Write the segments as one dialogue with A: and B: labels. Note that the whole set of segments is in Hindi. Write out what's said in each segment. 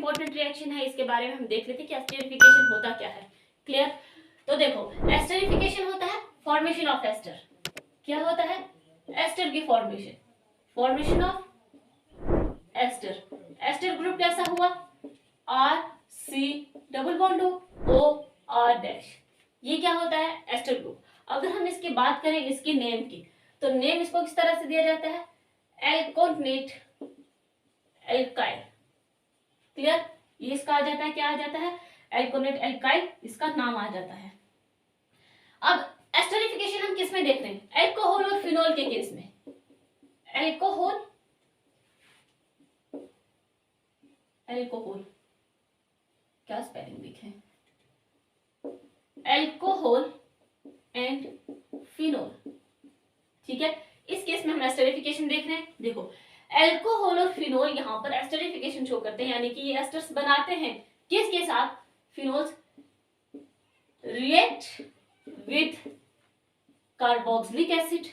A: इंपॉर्टेंट रिएक्शन है, इसके बारे में हम देख लेते हैं कि एस्टरिफिकेशन होता क्या है। क्लियर? तो देखो, एस्टरिफिकेशन होता है फॉर्मेशन ऑफ एस्टर। क्या होता है? एस्टर की formation of ester. Ester group कैसा हुआ? R C double bond O R dash. ये क्या होता है? Ester group. अगर हम इसकी बात करें इसकी नेम की, तो नेम इसको किस तरह से दिया जाता है? एल्कोनेट एल्काइल। क्लियर? ये इसका आ जाता है, क्या आ जाता है? एल्कोनेट एल्काइल इसका नाम आ जाता है। अब एस्टरिफिकेशन हम किस में देख रहे हैं? एल्कोहल और फिनोल के केस में। एल्कोहल क्या स्पेलिंग लिखे? Alcohol and phenol. ठीक है, इस केस में हम एस्टरिफिकेशन देख रहे हैं। देखो, एल्कोहल और फिनोल यहाँ पर एस्टरिफिकेशन शो करते हैं, यानी कि ये एस्टर्स बनाते हैं किसके साथ? Phenols react with carboxylic acid.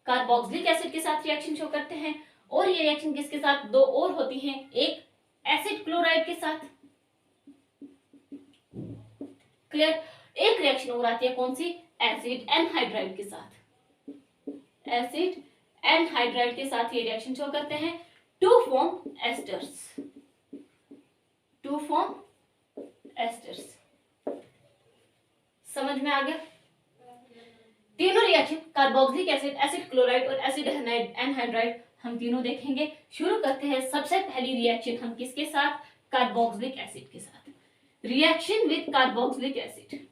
A: Carboxylic acid के साथ रिएक्शन शो करते हैं। और ये रिएक्शन किसके साथ? दो और होती हैं, एक एसिड क्लोराइड के साथ। क्लियर? एक रिएक्शन और आती है, कौन सी? एसिड एनहाइड्राइड के साथ। एसिड एनहाइड्राइड के साथ ये रिएक्शन शो करते हैं टू फॉर्म एस्टर्स। समझ में आ गया? तीनों reaction carboxylic acid, acid chloride और एसिड एनहाइड्राइड हम तीनों देखेंगे। शुरू करते हैं। सबसे पहली रिएक्शन हम किसके साथ? कार्बोक्सिलिक एसिड के साथ। Reaction with carboxylic acid.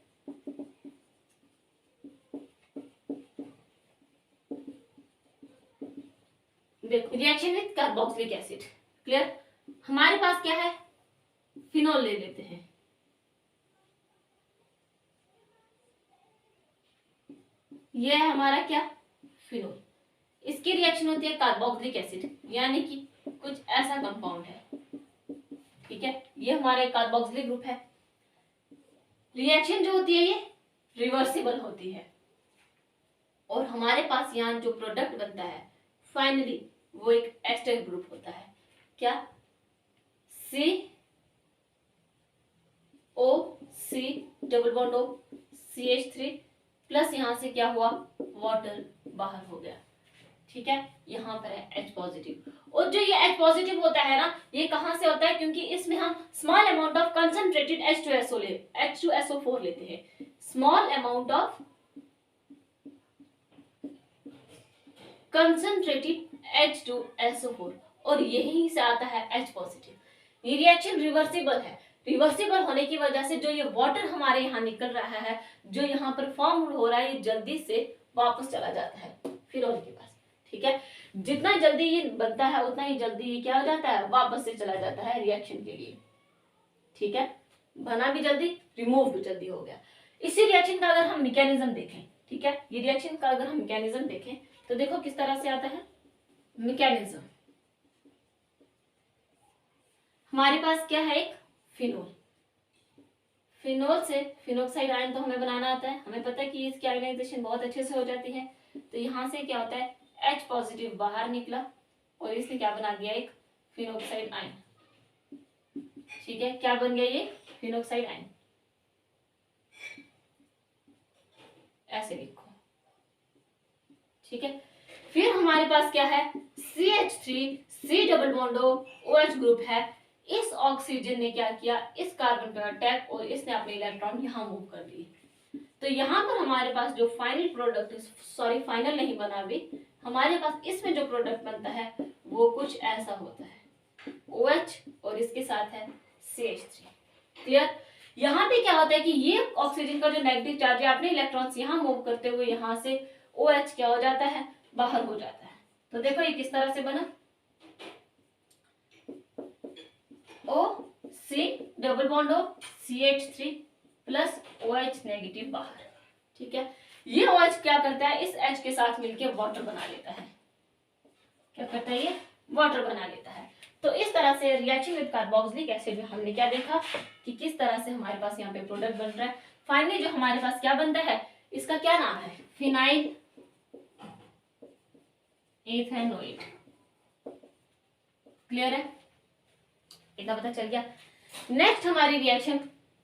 A: देखो, reaction with carboxylic acid. Clear? हमारे पास क्या है? फिनोल ले लेते हैं। यह है हमारा क्या? फिनोल। इसकी रिएक्शन होती है कार्बोक्सिलिक एसिड, यानी कि कुछ ऐसा कंपाउंड है। ठीक है, ये हमारा कार्बोक्सिलिक ग्रुप है। रिएक्शन जो होती है ये रिवर्सिबल होती है, और हमारे पास यहाँ जो प्रोडक्ट बनता है फाइनली वो एक एस्टर ग्रुप होता है। क्या? C O C double bond O CH3 plus यहाँ से क्या हुआ? वाटर बाहर हो गया। ठीक है, यहाँ पर है H पॉजिटिव। और जो ये H पॉजिटिव होता है ना, ये कहाँ से होता है? क्योंकि इसमें हम small amount of concentrated H2SO4 लेते हैं। Small amount of concentrated H2SO4, और यहीं से आता है H पॉजिटिव। ये रिएक्शन रिवर्सिबल है। रिवर्सिबल होने की वजह से जो ये वाटर हमारे यहाँ निकल रहा है, जो यहाँ पर फॉर्म हो रहा है, ये जल्दी से वापस चला जाता है फिनोल के पास। ठीक है, जितना जल्दी ये बनता है उतना ही जल्दी ये क्या हो जाता है? वापस से चला जाता है रिएक्शन के लिए। ठीक है, बना भी जल्दी, रिमूव भी जल्दी हो गया। इसी रिएक्शन का अगर हम मैकेनिज्म देखें, ठीक है, ये रिएक्शन का अगर हम मैकेनिज्म देखें तो देखो किस तरह से आता है मैकेनिज्म। हमारे पास क्या है? एक फिनोल। फिनोल से फिनोक्साइड आयन तो हमें बनाना आता है, हमें पता है कि इसकी आयनाइजेशन बहुत अच्छे से हो जाती है। तो यहाँ से क्या होता है? H पॉजिटिव बाहर निकला और इसने क्या बना दिया? एक फिनोक्साइड आयन। ठीक है, क्या बन गया ये? Phenoxide ion. ऐसे लिखो। ठीक है, फिर हमारे पास क्या है? CH3 C double bond OH group है। इस ऑक्सीजन ने क्या किया? इस कार्बन पर अटैक और इसने अपने इलेक्ट्रॉन यहाँ मूव कर दिए। तो यहाँ पर हमारे पास जो फाइनल प्रोडक्ट, सॉरी फाइनल नहीं बना अभी, हमारे पास इसमें जो प्रोडक्ट बनता है वो कुछ ऐसा होता है, OH और इसके साथ है CH3। क्लियर? यहाँ पे क्या होता है कि ये ऑक्सीजन का जो नेगेटिव चार्ज है, अपने इलेक्ट्रॉन्स यहाँ मूव करते हुए यहाँ से OH क्या हो जाता है? बाहर हो जाता है। तो देखो ये किस तरह से बना? OC double bond O CH3 plus OH negative बाहर। ठीक है, ये OH क्या करता है? इस H के साथ मिलकर वाटर बना लेता है। क्या करता है ये? वाटर बना लेता है। तो इस तरह से रिएक्शन विद कार्बोक्सिलिक एसिड में हमने क्या देखा कि किस तरह से हमारे पास यहाँ पे प्रोडक्ट बन रहा है। फाइनली जो हमारे पास क्या बनता है, इसका क्या नाम है? Phenyl ethanoate. क्लियर है, इतना पता चल गया। नेक्स्ट हमारी रिएक्शन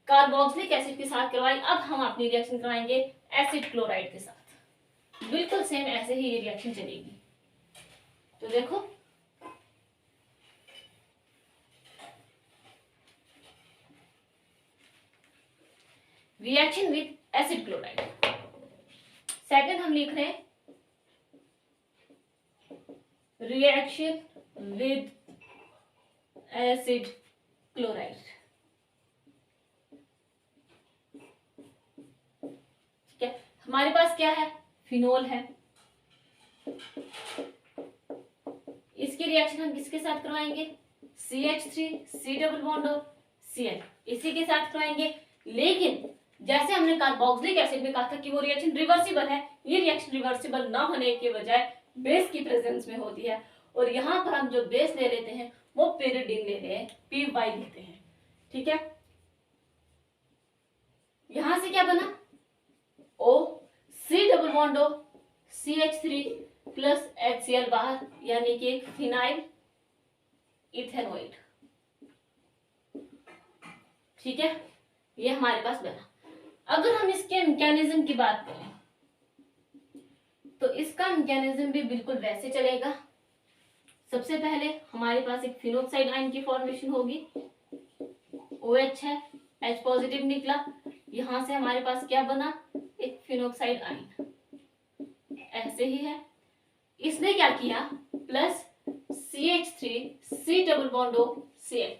A: कार्बोक्सिलिक एसिड के साथ करवाई, अब हम अपनी रिएक्शन करवाएंगे एसिड क्लोराइड के साथ। बिल्कुल सेम ऐसे ही ये रिएक्शन चलेगी। तो देखो reaction with acid chloride. Second हम लिख रहे हैं रिएक्शन विद एसिड क्लोराइड। ठीक है, हमारे पास क्या है, फिनोल है। इसकी रिएक्शन हम किसके साथ करवाएंगे, CH3 C डबल बॉन्ड और Cl, इसी के साथ करवाएंगे। लेकिन जैसे हमने कार्बोक्सिलिक एसिड में कहा था कि वो रिएक्शन रिवर्सिबल है, ये रिएक्शन रिवर्सिबल ना होने के बजाय बेस की प्रेजेंस में होती है, और यहाँ पर हम जो बेस ले लेते हैं वो पेरिडीन ले रहे हैं, PY लेते हैं। ठीक है, यहां से क्या बना, O C double bond O CH3 plus HCl बाहर, यानी कि एक फिनाइल इथेनोइड। ठीक है, ये हमारे पास बना। अगर हम इसके मैकेनिज्म की बात करें तो इसका मैकेनिज्म भी बिल्कुल वैसे चलेगा। सबसे पहले हमारे पास एक फिनोक्साइड आयन की फॉर्मेशन होगी, OH है, H पॉजिटिव निकला, यहां से हमारे पास क्या बना, एक फिनोक्साइड आयन, ऐसे ही है। इसने क्या किया, plus CH3 C double bond O Cl,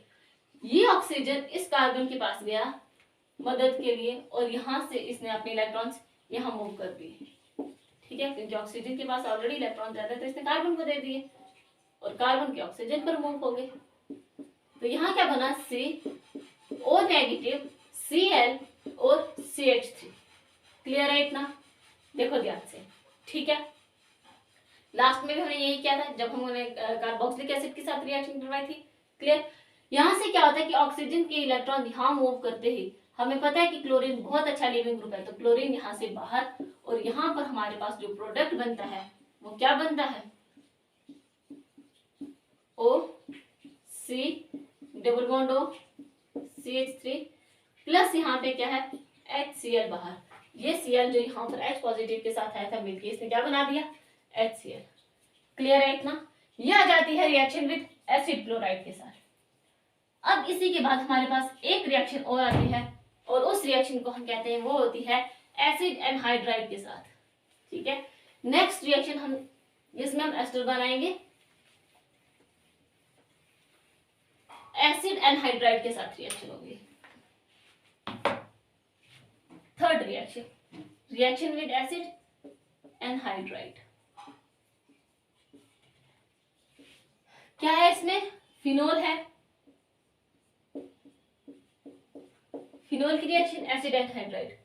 A: ये ऑक्सीजन इस कार्बन के पास गया मदद के लिए, और यहां से इसने अपने इलेक्ट्रॉन्स यहां मूव कर दिए। ठीक है, क्योंकि ऑक्सीजन के पास ऑलरेडी इलेक्ट्रॉन ज्यादा है तो इसने कार्बन को दे दिए, और कार्बन के ऑक्सीजन पर मूव हो गए। तो यहाँ क्या बना, CO नेगेटिव Cl और CH3। क्लियर है इतना, देखो ध्यान से। ठीक है, लास्ट में भी हमने यही किया था जब हमने कार्बोक्सिलिक एसिड के साथ रिएक्शन करवाई थी। क्लियर, यहाँ से क्या होता है कि ऑक्सीजन के इलेक्ट्रॉन यहाँ मूव करते ही हमें पता है कि क्लोरीन बहुत अच्छा लिविंग ग्रुप है, तो क्लोरीन यहाँ से बाहर, और यहाँ पर हमारे पास जो प्रोडक्ट बनता है वो क्या बनता है, O C double bond O CH3 plus यहाँ पे क्या है, HCl बाहर। ये Cl जो यहाँ पर H पॉजिटिव के साथ आया था मिलके इसने क्या बना दिया, HCl। क्लियर है इतना, ये आ जाती है रिएक्शन विद एसिड क्लोराइड के साथ। अब इसी के बाद हमारे पास एक रिएक्शन और आती है, और उस रिएक्शन को हम कहते हैं वो होती है एसिड एनहाइड्राइड के साथ। ठीक है, नेक्स्ट रिएक्शन हम जिसमें हम एस्टर बनाएंगे एसिड एनहाइड्राइड के साथ रिएक्शन होगी। Third reaction, reaction with acid anhydride. क्या है इसमें, फिनोल है, फिनोल की reaction acid anhydride,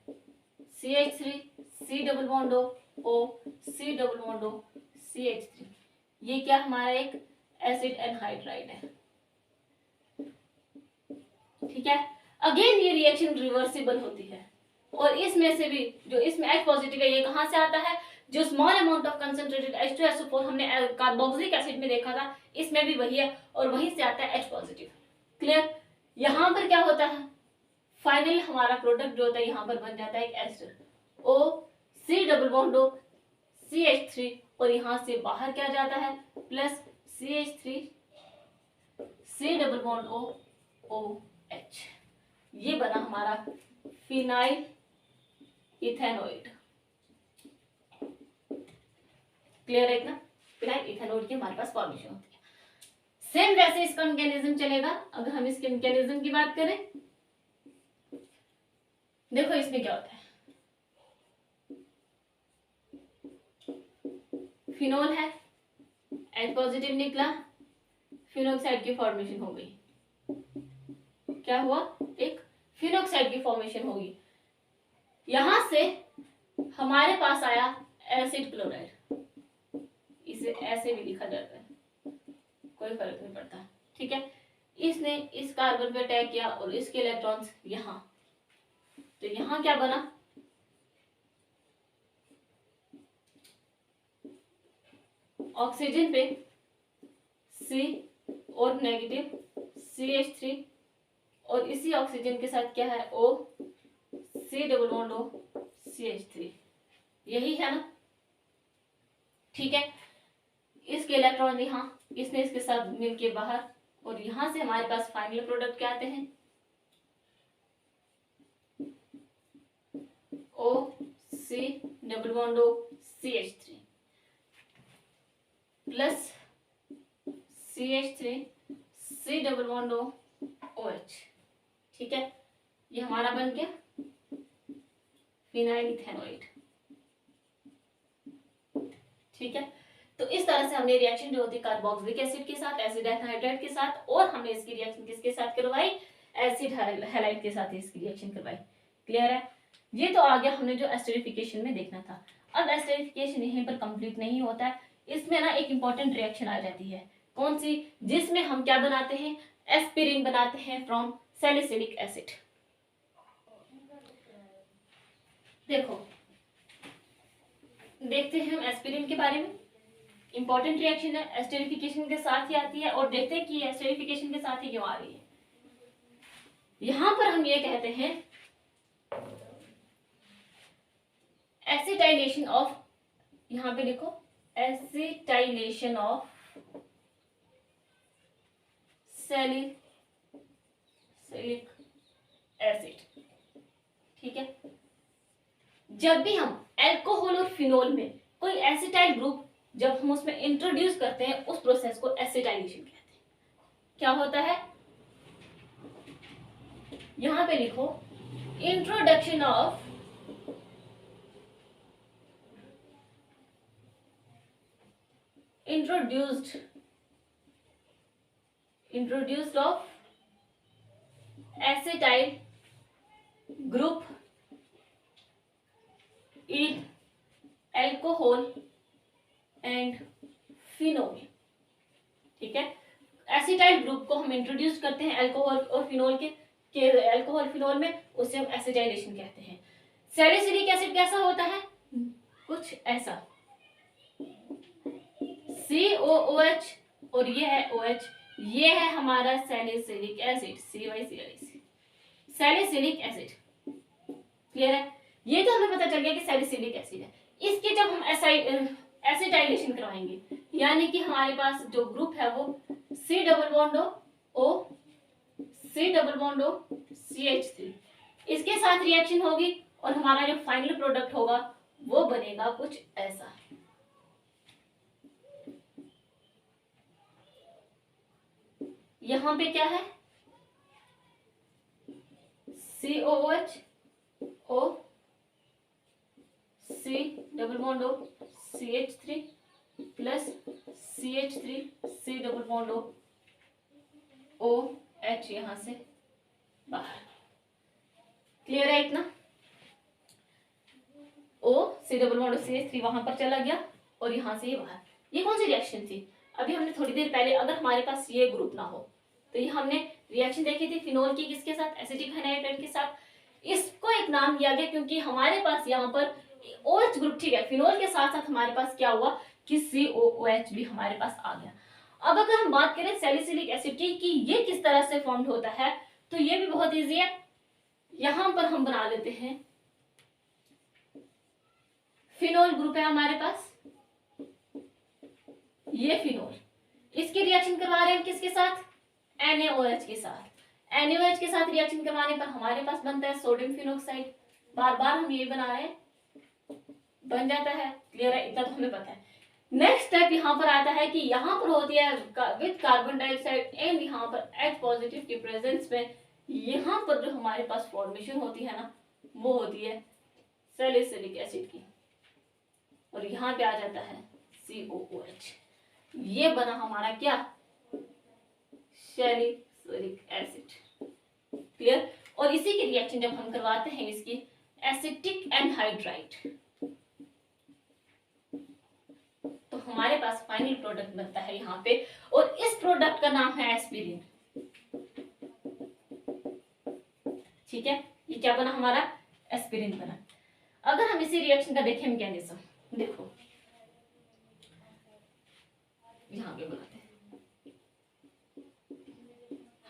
A: CH3 C double bond O C double bond O CH3, ये क्या हमारा एक एसिड एनहाइड्राइड है। ठीक है, अगेन ये रिएक्शन रिवर्सिबल होती है, और इसमें से भी जो इसमें H पॉजिटिव है ये कहां से आता है, जो small amount of concentrated H2SO4 हमने कार्बोक्सिलिक एसिड में देखा था, इसमें भी वही है, और वहीं से आता है H पॉजिटिव। क्लियर, यहां पर क्या होता है, फाइनल हमारा प्रोडक्ट जो होता है यहाँ पर बन जाता है एक ester, O C double bond O CH3, और यहाँ से बाहर क्या जाता है, plus CH3 C double bond O OH, ये बना हमारा फिनाइल इथेनोइड। क्लियर है इतना, फिनाइल इथेनोइड की हमारे पास फॉर्मेशन होती है। सेम वैसे इसका मैकेनिज्म चलेगा। अगर हम इसके मैकेनिज्म की बात करें, देखो इसमें क्या होता है, फिनोल है, H पॉजिटिव निकला, फिनोक्साइड की फॉर्मेशन हो गई। क्या हुआ, एक फिनोक्साइड की फॉर्मेशन होगी। यहां से हमारे पास आया एसिड क्लोराइड, इसे ऐसे भी लिखा जाता है, कोई फर्क नहीं पड़ता। ठीक है, इसने इस कार्बन पे अटैक किया और इसके इलेक्ट्रॉन्स यहां, तो यहां क्या बना, ऑक्सीजन पे और नेगेटिव CH3 और इसी ऑक्सीजन के साथ क्या है O, C double bond O, CH3, यही है ना। ठीक है, इसके इलेक्ट्रॉन यहाँ इसने इसके साथ मिलके बाहर, और यहां से हमारे पास फाइनल प्रोडक्ट क्या आते हैं, O C double bond O CH3 plus CH3 C double bond O OH। ठीक है, ये हमारा बन गया फिनाइल इथेनॉइड। ठीक है, तो इस तरह से हमने रिएक्शन जो होती है कार्बोक्सिलिक एसिड के साथ, एसिड एनहाइड्राइड के साथ, और हमने इसकी रिएक्शन किसके साथ करवाई, एसिड हैलाइड के साथ इसकी रिएक्शन करवाई। क्लियर है, ये तो आ गया हमने जो एस्टरिफिकेशन में देखना था। अब एस्टरिफिकेशन यहीं पर कंप्लीट नहीं होता है, इसमें ना एक इंपॉर्टेंट रिएक्शन आ जाती है। कौन सी, जिसमें हम क्या बनाते हैं, एस्पिरिन बनाते हैं फ्रॉम सैलिसिलिक एसिड। देखो देखते हैं हम एस्पिरिन के बारे में। इंपॉर्टेंट रिएक्शन है, एस्टरिफिकेशन के साथ ही आती है, और देखते हैं कि एस्टरिफिकेशन के साथ ही क्यों आ रही है। यहां पर हम ये कहते हैं एसिटाइलेशन ऑफ, यहां पे लिखो एसिटाइलेशन ऑफ सैलिसिलिक एसिड। ठीक है, जब भी हम अल्कोहल और फिनोल में कोई एसिटाइल ग्रुप जब हम उसमें इंट्रोड्यूस करते हैं, उस प्रोसेस को एसिटाइलेशन कहते हैं। क्या होता है, यहां पे लिखो introduction of introduced of acetyl group in alcohol and phenol. ठीक है, एसिटाइल ग्रुप को हम इंट्रोड्यूस करते हैं अल्कोहल और फिनोल के अल्कोहल फिनोल में, उसे हम एसिटाइलेशन कहते हैं। सैलिसिलिक एसिड कैसा होता है, कुछ ऐसा, COOH और ये है OH, ये है हमारा salicylic acid, CYCl, salicylic acid. Clear है, ये तो हमें पता चल गया कि सैलिसिलिक एसिड है। इसके जब हम एसिटाइलेशन करवाएंगे, यानी कि हमारे पास जो ग्रुप है वो C double bond O C double bond O CH3, इसके साथ रिएक्शन होगी, और हमारा जो फाइनल प्रोडक्ट होगा वो बनेगा कुछ ऐसा। यहां पे क्या है, COOH O C double bond O CH3 plus CH3 C double bond O OH, यहां से बाहर। क्लियर है इतना, O C double bond CH3 वहां पर चला गया, और यहां से ये बाहर। ये कौन सी रिएक्शन थी, अभी हमने थोड़ी देर पहले, अगर हमारे पास ये ग्रुप ना हो तो ये हमने रिएक्शन देखी थी फिनोल की किसके साथ, एसिटिक एनहाइड्राइड के साथ। इसको एक नाम दिया गया क्योंकि हमारे पास यहाँ पर OH ग्रुप, ठीक है, फिनोल के साथ साथ हमारे पास क्या हुआ कि COOH भी हमारे पास आ गया। अब अगर हम बात करें सैलिसिलिक एसिड की कि ये किस तरह से फॉर्म होता है, तो ये भी बहुत इजी है। यहां पर हम बना लेते हैं, फिनोल ग्रुप है हमारे पास, ये फिनोल, इसकी रिएक्शन करवा रहे हैं किसके साथ, NaOH के साथ। NaOH के साथ रिएक्शन करवाने पर हमारे पास बनता है सोडियम फिनोक्साइड। बार बार हम ये बना रहे हैं, बन जाता है। क्लियर है, इतना तो हमें पता है। नेक्स्ट स्टेप यहाँ पर आता है कि यहाँ पर होती है विद कार्बन डाइऑक्साइड एंड यहाँ पर H पॉजिटिव की प्रेजेंस में यहाँ पर जो हमारे पास फॉर्मेशन होती है ना, वो होती है सैलिसिलिक एसिड की, और यहाँ पे आ जाता है COOH। ये बना हमारा क्या, सैलिसिलिक एसिड। क्लियर, और इसी की रिएक्शन जब हम करवाते हैं इसकी एसिटिक एनहाइड्राइड, तो हमारे पास फाइनल प्रोडक्ट बनता है यहाँ पे, और इस प्रोडक्ट का नाम है एस्पिरिन। ठीक है, ये क्या बना हमारा, एस्पिरिन बना। अगर हम इसी रिएक्शन का देखें मैकेनिज्म, देखो यहाँ पे बनाते हैं,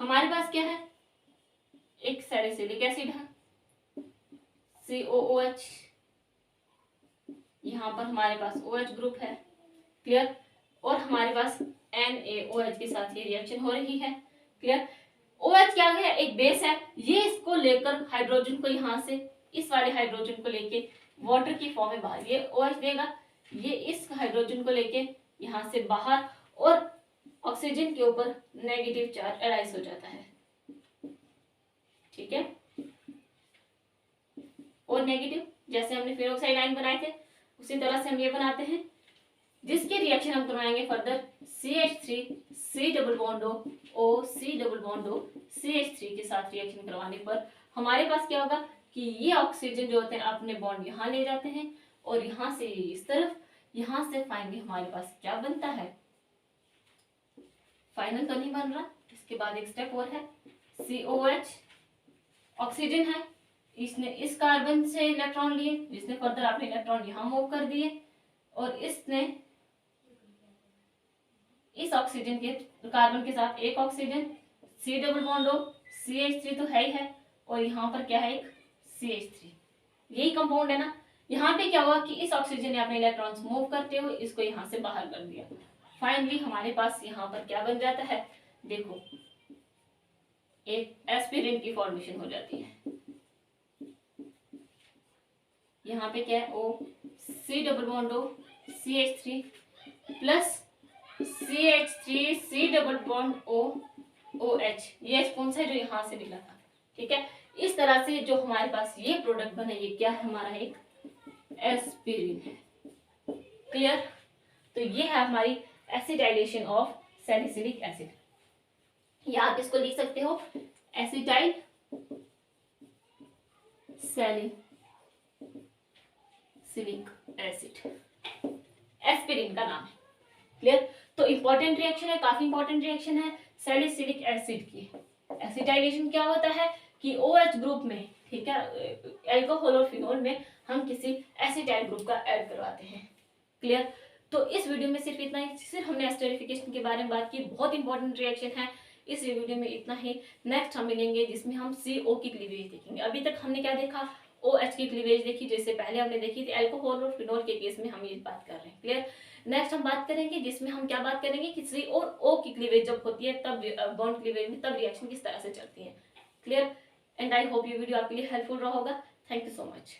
A: हमारे पास क्या है, एक सैलिसिलिक एसिड है COOH, यहाँ पर हमारे पास OH ग्रुप है, क्लियर, और हमारे पास NaOH के साथ ये रिएक्शन हो रही है, क्लियर। OH क्या है, एक बेस है, ये इसको लेकर हाइड्रोजन को यहाँ से इस वाले हाइड्रोजन को लेके वाटर की फॉर्म में बाहर, ये OH देगा, ये इस हाइड्रोजन को लेके यहाँ से बाहर और ऑक्सीजन के ऊपर नेगेटिव चार्ज अराइज हो जाता है, ठीक है। और नेगेटिव जैसे हमने फेरोक्साइड आयन बनाए थे उसी तरह से हम ये बनाते हैं, जिसके रिएक्शन हम करवाएंगे further CH3 C double bond O C double bond O CH3 के साथ रिएक्शन करवाने पर हमारे पास क्या होगा कि ये ऑक्सीजन जो होते हैं अपने बॉन्ड यहाँ ले जाते हैं और यहाँ से इस तरफ, यहाँ से फाइनली हमारे पास क्या बनता है, फाइनल तो नहीं बन रहा, इसके बाद एक स्टेप और है, COH ऑक्सीजन है, इसने इस कार्बन से इलेक्ट्रॉन लिए, जिसने फर्दर अपने इलेक्ट्रॉन यहाँ मूव कर दिए और इसने इस ऑक्सीजन के कार्बन के साथ एक oxygen C double bond O CH3 तो है ही है, और यहाँ पर क्या है, एक CH3, यही कंपाउंड है ना। यहाँ पे क्या हुआ कि इस ऑक्सीजन ने अपने इलेक्ट्रॉन्स मूव करते हुए इसको यहाँ से बाहर कर दिया, फाइनली हमारे पास यहाँ पर क्या बन जाता है, देखो एक एस्पिरिन की फॉर्मेशन हो जाती है, यहाँ पे क्या है O C double bond O CH3 plus CH3 C double bond O OH, ये H कौन सा है जो यहाँ से निकला था, ठीक है। इस तरह से जो हमारे पास ये प्रोडक्ट बना, ये क्या है, हमारा एक एस्पिरिन है, क्लियर। तो ये है हमारी एसिटाइलेशन ऑफ सैलिसिलिक एसिड, या आप इसको लिख सकते हो एसिटाइल सैलिसिलिक एसिड, एस्पिरिन का नाम है, क्लियर। तो इंपॉर्टेंट रिएक्शन है, काफी इंपॉर्टेंट रिएक्शन है सैलिसिलिक एसिड की। एसिटाइलेशन क्या होता है कि OH ग्रुप में, ठीक है, अल्कोहल और फिनोल में हम किसी एसिटाइल ग्रुप का ऐड करवाते हैं, क्लियर। तो इस वीडियो में सिर्फ इतना ही, सिर्फ हमने एस्टरिफिकेशन के बारे में बात की, बहुत इंपॉर्टेंट रिएक्शन है। इस वीडियो में इतना ही, नेक्स्ट हम मिलेंगे जिसमें हम CO की क्लीवेज देखेंगे। अभी तक हमने क्या देखा, OH की क्लीवेज देखी, जैसे पहले हमने देखी थी अल्कोहल और फिनोल के केस में हम ये बात कर रहे हैं, क्लियर। नेक्स्ट हम बात करेंगे जिसमें हम क्या बात करेंगे कि C और O की क्लीवेज जब होती है तब बॉन्ड क्लीवेज में तब रिएक्शन किस तरह से चलती है, क्लियर। एंड आई होप ये वीडियो आपके लिए हेल्पफुल रहा होगा। Thank you so much.